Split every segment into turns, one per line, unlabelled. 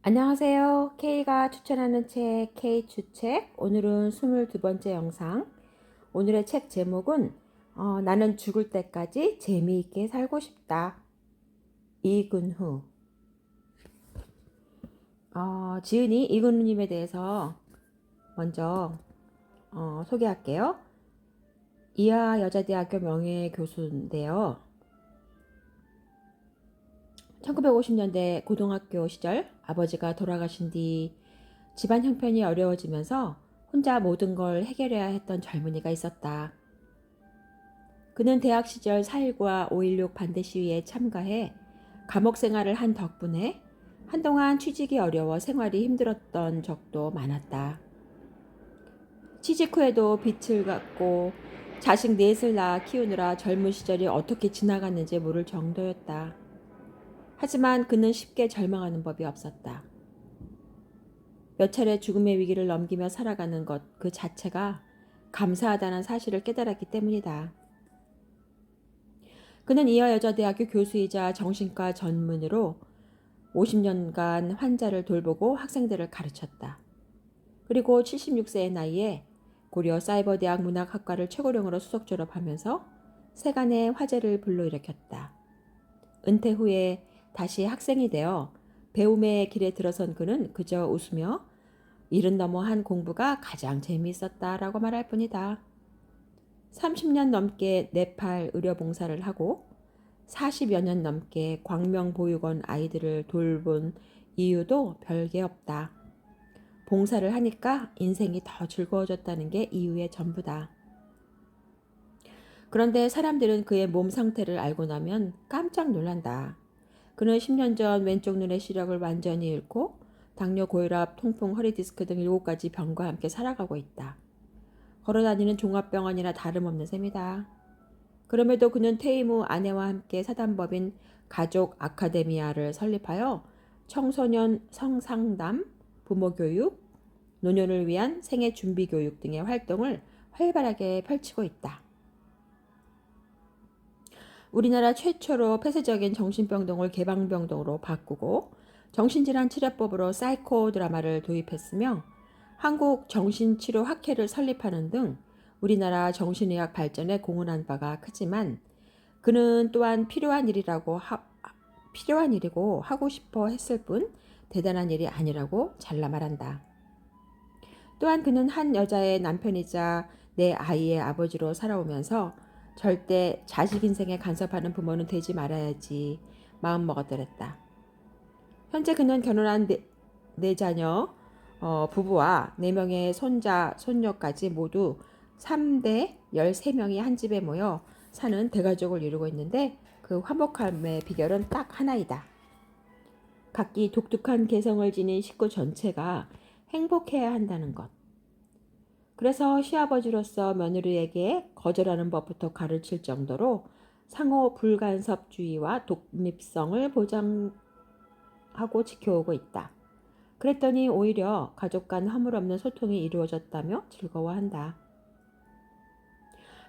안녕하세요. K가 추천하는 책 K 추책. 오늘은 22번째 영상. 오늘의 책 제목은 나는 죽을 때까지 재미있게 살고 싶다. 이근후. 지은이 이근후님에 대해서 먼저 소개할게요. 이하 여자대학교 명예교수인데요. 1950년대 고등학교 시절 아버지가 돌아가신 뒤 집안 형편이 어려워지면서 혼자 모든 걸 해결해야 했던 젊은이가 있었다. 그는 대학 시절 4.19와 5.16 반대 시위에 참가해 감옥 생활을 한 덕분에 한동안 취직이 어려워 생활이 힘들었던 적도 많았다. 취직 후에도 빚을 갚고 자식 넷을 낳아 키우느라 젊은 시절이 어떻게 지나갔는지 모를 정도였다. 하지만 그는 쉽게 절망하는 법이 없었다. 몇 차례 죽음의 위기를 넘기며 살아가는 것 그 자체가 감사하다는 사실을 깨달았기 때문이다. 그는 이하 여자대학교 교수이자 정신과 전문의로 50년간 환자를 돌보고 학생들을 가르쳤다. 그리고 76세의 나이에 고려 사이버대학 문학학과를 최고령으로 수석 졸업하면서 세간의 화제를 불러일으켰다. 은퇴 후에 다시 학생이 되어 배움의 길에 들어선 그는 그저 웃으며 일은 너머한 공부가 가장 재미있었다라고 말할 뿐이다. 30년 넘게 네팔 의료봉사를 하고 40여 년 넘게 광명보육원 아이들을 돌본 이유도 별게 없다. 봉사를 하니까 인생이 더 즐거워졌다는 게 이유의 전부다. 그런데 사람들은 그의 몸 상태를 알고 나면 깜짝 놀란다. 그는 10년 전 왼쪽 눈의 시력을 완전히 잃고 당뇨, 고혈압, 통풍, 허리디스크 등 7가지 병과 함께 살아가고 있다. 걸어다니는 종합병원이나 다름없는 셈이다. 그럼에도 그는 퇴임 후 아내와 함께 사단법인 가족 아카데미아를 설립하여 청소년 성상담, 부모교육, 노년을 위한 생애 준비 교육 등의 활동을 활발하게 펼치고 있다. 우리나라 최초로 폐쇄적인 정신병동을 개방병동으로 바꾸고 정신질환 치료법으로 사이코 드라마를 도입했으며 한국 정신치료학회를 설립하는 등 우리나라 정신의학 발전에 공헌한 바가 크지만 그는 또한 필요한 일이고 하고 싶어 했을 뿐 대단한 일이 아니라고 잘라 말한다. 또한 그는 한 여자의 남편이자 내 아이의 아버지로 살아오면서 절대 자식 인생에 간섭하는 부모는 되지 말아야지 마음먹었더랬다. 현재 그는 결혼한 네 자녀 부부와 4명의 손자, 손녀까지 모두 3대 13명이 한 집에 모여 사는 대가족을 이루고 있는데 그 화목함의 비결은 딱 하나이다. 각기 독특한 개성을 지닌 식구 전체가 행복해야 한다는 것. 그래서 시아버지로서 며느리에게 거절하는 법부터 가르칠 정도로 상호 불간섭주의와 독립성을 보장하고 지켜오고 있다. 그랬더니 오히려 가족 간 허물 없는 소통이 이루어졌다며 즐거워한다.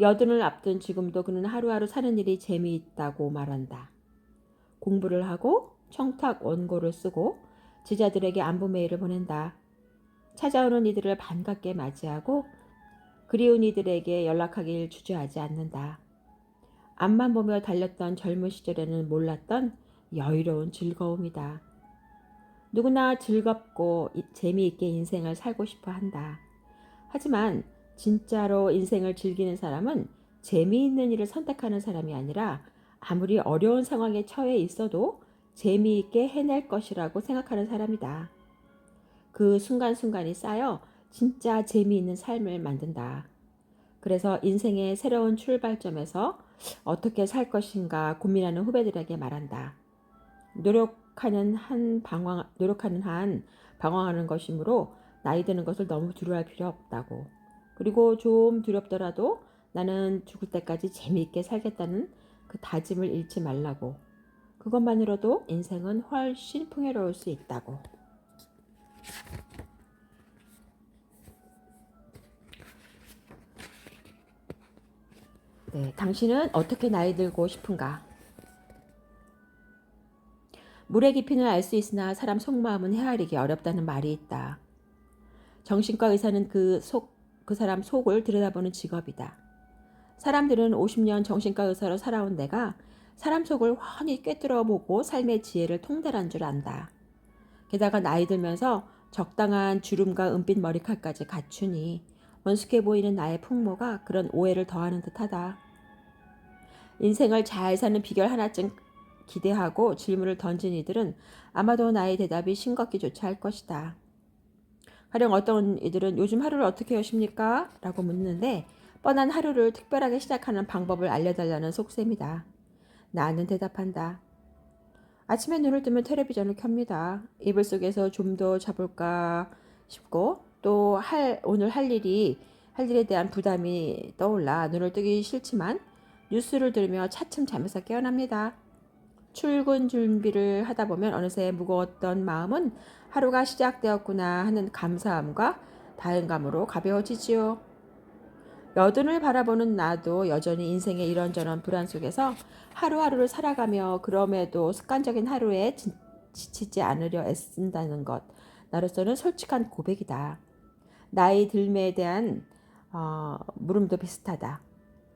여든을 앞둔 지금도 그는 하루하루 사는 일이 재미있다고 말한다. 공부를 하고 청탁 원고를 쓰고 제자들에게 안부 메일을 보낸다. 찾아오는 이들을 반갑게 맞이하고 그리운 이들에게 연락하길 주저하지 않는다. 앞만 보며 달렸던 젊은 시절에는 몰랐던 여유로운 즐거움이다. 누구나 즐겁고 재미있게 인생을 살고 싶어 한다. 하지만 진짜로 인생을 즐기는 사람은 재미있는 일을 선택하는 사람이 아니라 아무리 어려운 상황에 처해 있어도 재미있게 해낼 것이라고 생각하는 사람이다. 그 순간순간이 쌓여 진짜 재미있는 삶을 만든다. 그래서 인생의 새로운 출발점에서 어떻게 살 것인가 고민하는 후배들에게 말한다. 노력하는 한 방황하는 것이므로 나이 드는 것을 너무 두려워할 필요 없다고. 그리고 좀 두렵더라도 나는 죽을 때까지 재미있게 살겠다는 그 다짐을 잃지 말라고. 그것만으로도 인생은 훨씬 풍요로울 수 있다고. 네, 당신은 어떻게 나이 들고 싶은가? 물의 깊이는 알 수 있으나 사람 속마음은 헤아리기 어렵다는 말이 있다. 정신과 의사는 그 사람 속을 들여다보는 직업이다. 사람들은 50년 정신과 의사로 살아온 내가 사람 속을 훤히 꿰뚫어보고 삶의 지혜를 통달한 줄 안다. 게다가 나이 들면서 적당한 주름과 은빛 머리칼까지 갖추니 원숙해 보이는 나의 풍모가 그런 오해를 더하는 듯하다. 인생을 잘 사는 비결 하나쯤 기대하고 질문을 던진 이들은 아마도 나의 대답이 싱겁기조차 할 것이다. 가령 어떤 이들은 요즘 하루를 어떻게 여십니까? 라고 묻는데 뻔한 하루를 특별하게 시작하는 방법을 알려달라는 속셈이다. 나는 대답한다. 아침에 눈을 뜨면 텔레비전을 켭니다. 이불 속에서 좀 더 자볼까 싶고 또 오늘 할 일에 대한 부담이 떠올라 눈을 뜨기 싫지만 뉴스를 들으며 차츰 잠에서 깨어납니다. 출근 준비를 하다 보면 어느새 무거웠던 마음은 하루가 시작되었구나 하는 감사함과 다행감으로 가벼워지지요. 여든을 바라보는 나도 여전히 인생의 이런저런 불안 속에서 하루하루를 살아가며 그럼에도 습관적인 하루에 지치지 않으려 애쓴다는 것. 나로서는 솔직한 고백이다. 나이 들매에 대한 물음도 비슷하다.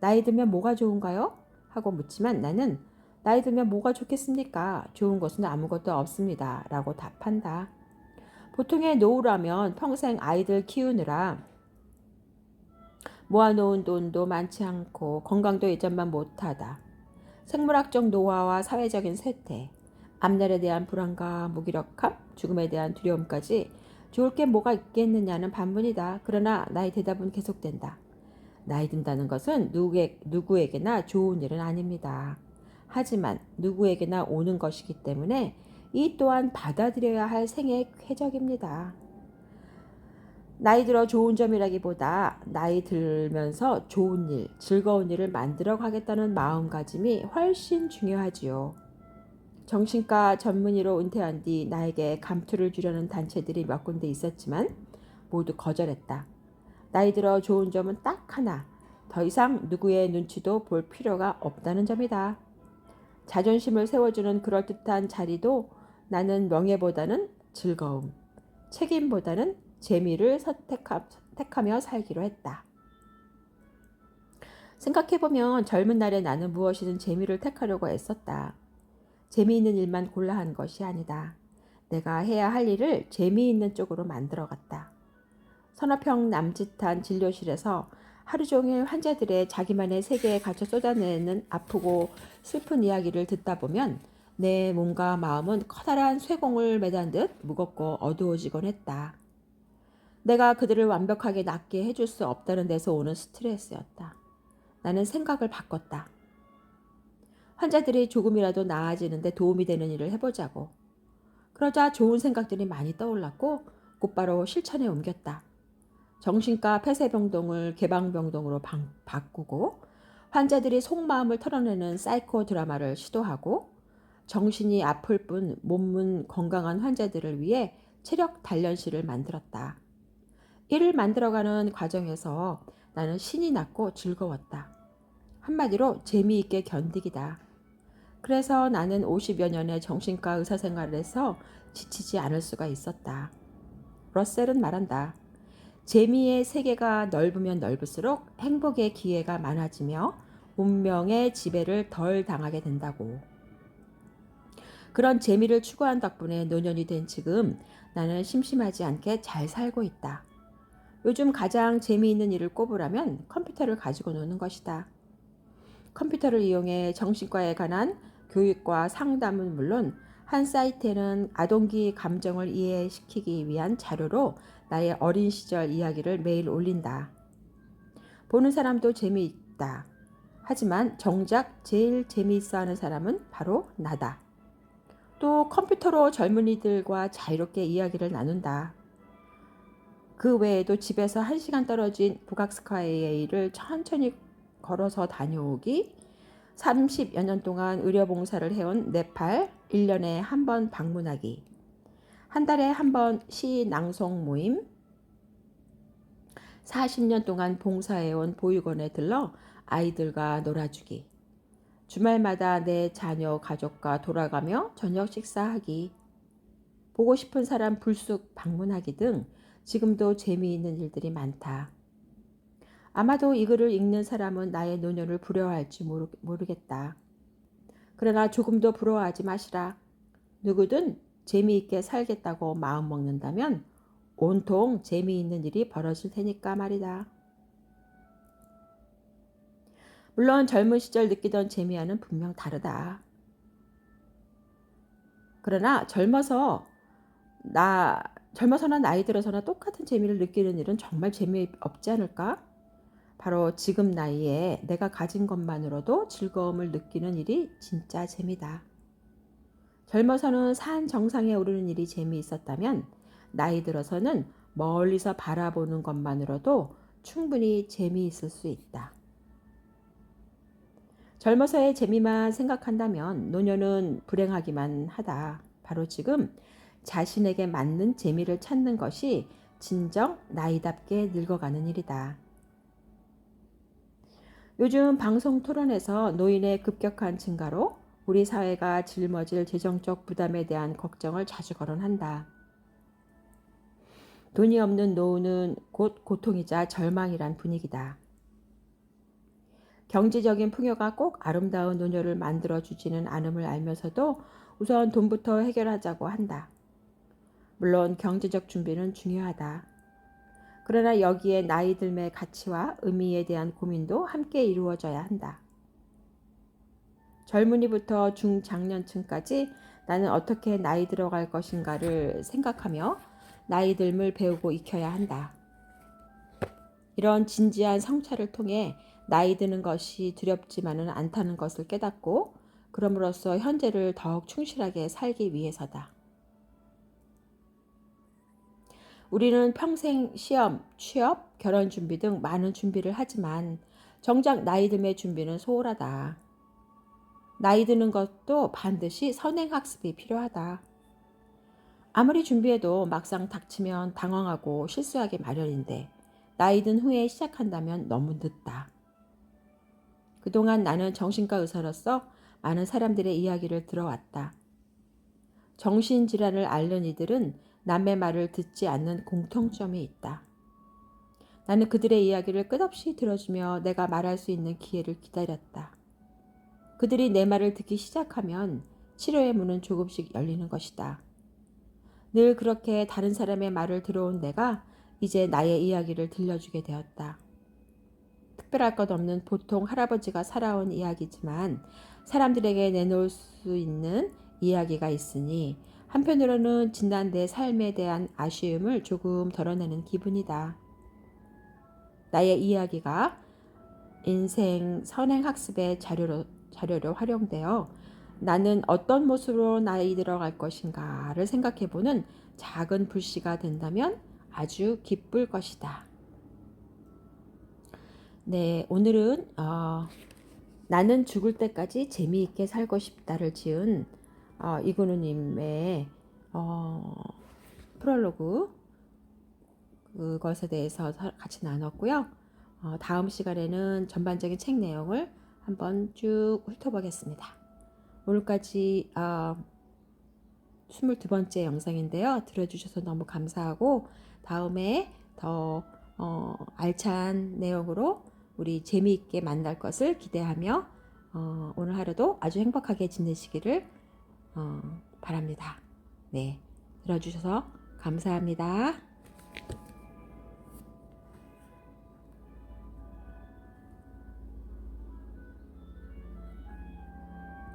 나이 들면 뭐가 좋은가요? 하고 묻지만 나는 나이 들면 뭐가 좋겠습니까? 좋은 것은 아무것도 없습니다. 라고 답한다. 보통의 노후라면 평생 아이들 키우느라 모아놓은 돈도 많지 않고 건강도 예전만 못하다. 생물학적 노화와 사회적인 쇠퇴, 앞날에 대한 불안과 무기력함, 죽음에 대한 두려움까지 좋을 게 뭐가 있겠느냐는 반문이다. 그러나 나의 대답은 계속된다. 나이 든다는 것은 누구에게나 좋은 일은 아닙니다. 하지만 누구에게나 오는 것이기 때문에 이 또한 받아들여야 할 생의 쾌적입니다. 나이 들어 좋은 점이라기보다 나이 들면서 좋은 일, 즐거운 일을 만들어 가겠다는 마음가짐이 훨씬 중요하지요. 정신과 전문의로 은퇴한 뒤 나에게 감투를 주려는 단체들이 몇 군데 있었지만 모두 거절했다. 나이 들어 좋은 점은 딱 하나, 더 이상 누구의 눈치도 볼 필요가 없다는 점이다. 자존심을 세워주는 그럴듯한 자리도 나는 명예보다는 즐거움, 책임보다는 재미를 택하며 살기로 했다. 생각해보면 젊은 날의 나는 무엇이든 재미를 택하려고 애썼다. 재미있는 일만 골라 한 것이 아니다. 내가 해야 할 일을 재미있는 쪽으로 만들어갔다. 서너 평 남짓한 진료실에서 하루 종일 환자들의 자기만의 세계에 갇혀 쏟아내는 아프고 슬픈 이야기를 듣다 보면 내 몸과 마음은 커다란 쇠공을 매단 듯 무겁고 어두워지곤 했다. 내가 그들을 완벽하게 낫게 해줄 수 없다는 데서 오는 스트레스였다. 나는 생각을 바꿨다. 환자들이 조금이라도 나아지는데 도움이 되는 일을 해보자고. 그러자 좋은 생각들이 많이 떠올랐고 곧바로 실천에 옮겼다. 정신과 폐쇄병동을 개방병동으로 바꾸고 환자들이 속마음을 털어내는 사이코 드라마를 시도하고 정신이 아플 뿐 몸은 건강한 환자들을 위해 체력 단련실을 만들었다. 이를 만들어가는 과정에서 나는 신이 났고 즐거웠다. 한마디로 재미있게 견디기다. 그래서 나는 50여 년의 정신과 의사 생활을 해서 지치지 않을 수가 있었다. 러셀은 말한다. 재미의 세계가 넓으면 넓을수록 행복의 기회가 많아지며 운명의 지배를 덜 당하게 된다고. 그런 재미를 추구한 덕분에 노년이 된 지금 나는 심심하지 않게 잘 살고 있다. 요즘 가장 재미있는 일을 꼽으라면 컴퓨터를 가지고 노는 것이다. 컴퓨터를 이용해 정신과에 관한 교육과 상담은 물론 한 사이트에는 아동기 감정을 이해시키기 위한 자료로 나의 어린 시절 이야기를 매일 올린다. 보는 사람도 재미있다. 하지만 정작 제일 재미있어하는 사람은 바로 나다. 또 컴퓨터로 젊은이들과 자유롭게 이야기를 나눈다. 그 외에도 집에서 1시간 떨어진 북악스카이를 천천히 걸어서 다녀오기, 30여 년 동안 의료봉사를 해온 네팔 1년에 한 번 방문하기, 한 달에 한 번 시 낭송 모임, 40년 동안 봉사해온 보육원에 들러 아이들과 놀아주기, 주말마다 내 자녀 가족과 돌아가며 저녁 식사하기, 보고 싶은 사람 불쑥 방문하기 등 지금도 재미있는 일들이 많다. 아마도 이 글을 읽는 사람은 나의 노년을 부러워할지 모르겠다. 그러나 조금도 부러워하지 마시라. 누구든 재미있게 살겠다고 마음먹는다면 온통 재미있는 일이 벌어질 테니까 말이다. 물론 젊은 시절 느끼던 재미와는 분명 다르다. 그러나 젊어서나 나이 들어서나 똑같은 재미를 느끼는 일은 정말 재미없지 않을까? 바로 지금 나이에 내가 가진 것만으로도 즐거움을 느끼는 일이 진짜 재미다. 젊어서는 산 정상에 오르는 일이 재미있었다면 나이 들어서는 멀리서 바라보는 것만으로도 충분히 재미있을 수 있다. 젊어서의 재미만 생각한다면 노년은 불행하기만 하다. 바로 지금 자신에게 맞는 재미를 찾는 것이 진정 나이답게 늙어가는 일이다. 요즘 방송 토론에서 노인의 급격한 증가로 우리 사회가 짊어질 재정적 부담에 대한 걱정을 자주 거론한다. 돈이 없는 노후는 곧 고통이자 절망이란 분위기다. 경제적인 풍요가 꼭 아름다운 노년을 만들어주지는 않음을 알면서도 우선 돈부터 해결하자고 한다. 물론 경제적 준비는 중요하다. 그러나 여기에 나이 들매 가치와 의미에 대한 고민도 함께 이루어져야 한다. 젊은이부터 중장년층까지 나는 어떻게 나이 들어갈 것인가를 생각하며 나이 듦을 배우고 익혀야 한다. 이런 진지한 성찰을 통해 나이 드는 것이 두렵지만은 않다는 것을 깨닫고 그럼으로써 현재를 더욱 충실하게 살기 위해서다. 우리는 평생 시험, 취업, 결혼 준비 등 많은 준비를 하지만 정작 나이 듦의 준비는 소홀하다. 나이 드는 것도 반드시 선행학습이 필요하다. 아무리 준비해도 막상 닥치면 당황하고 실수하기 마련인데 나이 든 후에 시작한다면 너무 늦다. 그동안 나는 정신과 의사로서 많은 사람들의 이야기를 들어왔다. 정신질환을 앓는 이들은 남의 말을 듣지 않는 공통점이 있다. 나는 그들의 이야기를 끝없이 들어주며 내가 말할 수 있는 기회를 기다렸다. 그들이 내 말을 듣기 시작하면 치료의 문은 조금씩 열리는 것이다. 늘 그렇게 다른 사람의 말을 들어온 내가 이제 나의 이야기를 들려주게 되었다. 특별할 것 없는 보통 할아버지가 살아온 이야기지만 사람들에게 내놓을 수 있는 이야기가 있으니 한편으로는 지난 내 삶에 대한 아쉬움을 조금 덜어내는 기분이다. 나의 이야기가 인생 선행학습의 자료로 활용되어 나는 어떤 모습으로 나이 들어갈 것인가를 생각해보는 작은 불씨가 된다면 아주 기쁠 것이다. 네, 오늘은 나는 죽을 때까지 재미있게 살고 싶다를 지은 이근우님의 프롤로그 그것에 대해서 같이 나눴고요. 다음 시간에는 전반적인 책 내용을 한번 쭉 훑어보겠습니다. 오늘까지 22번째 영상인데요. 들어주셔서 너무 감사하고 다음에 더 알찬 내용으로 우리 재미있게 만날 것을 기대하며 오늘 하루도 아주 행복하게 지내시기를 바랍니다. 네, 들어주셔서 감사합니다.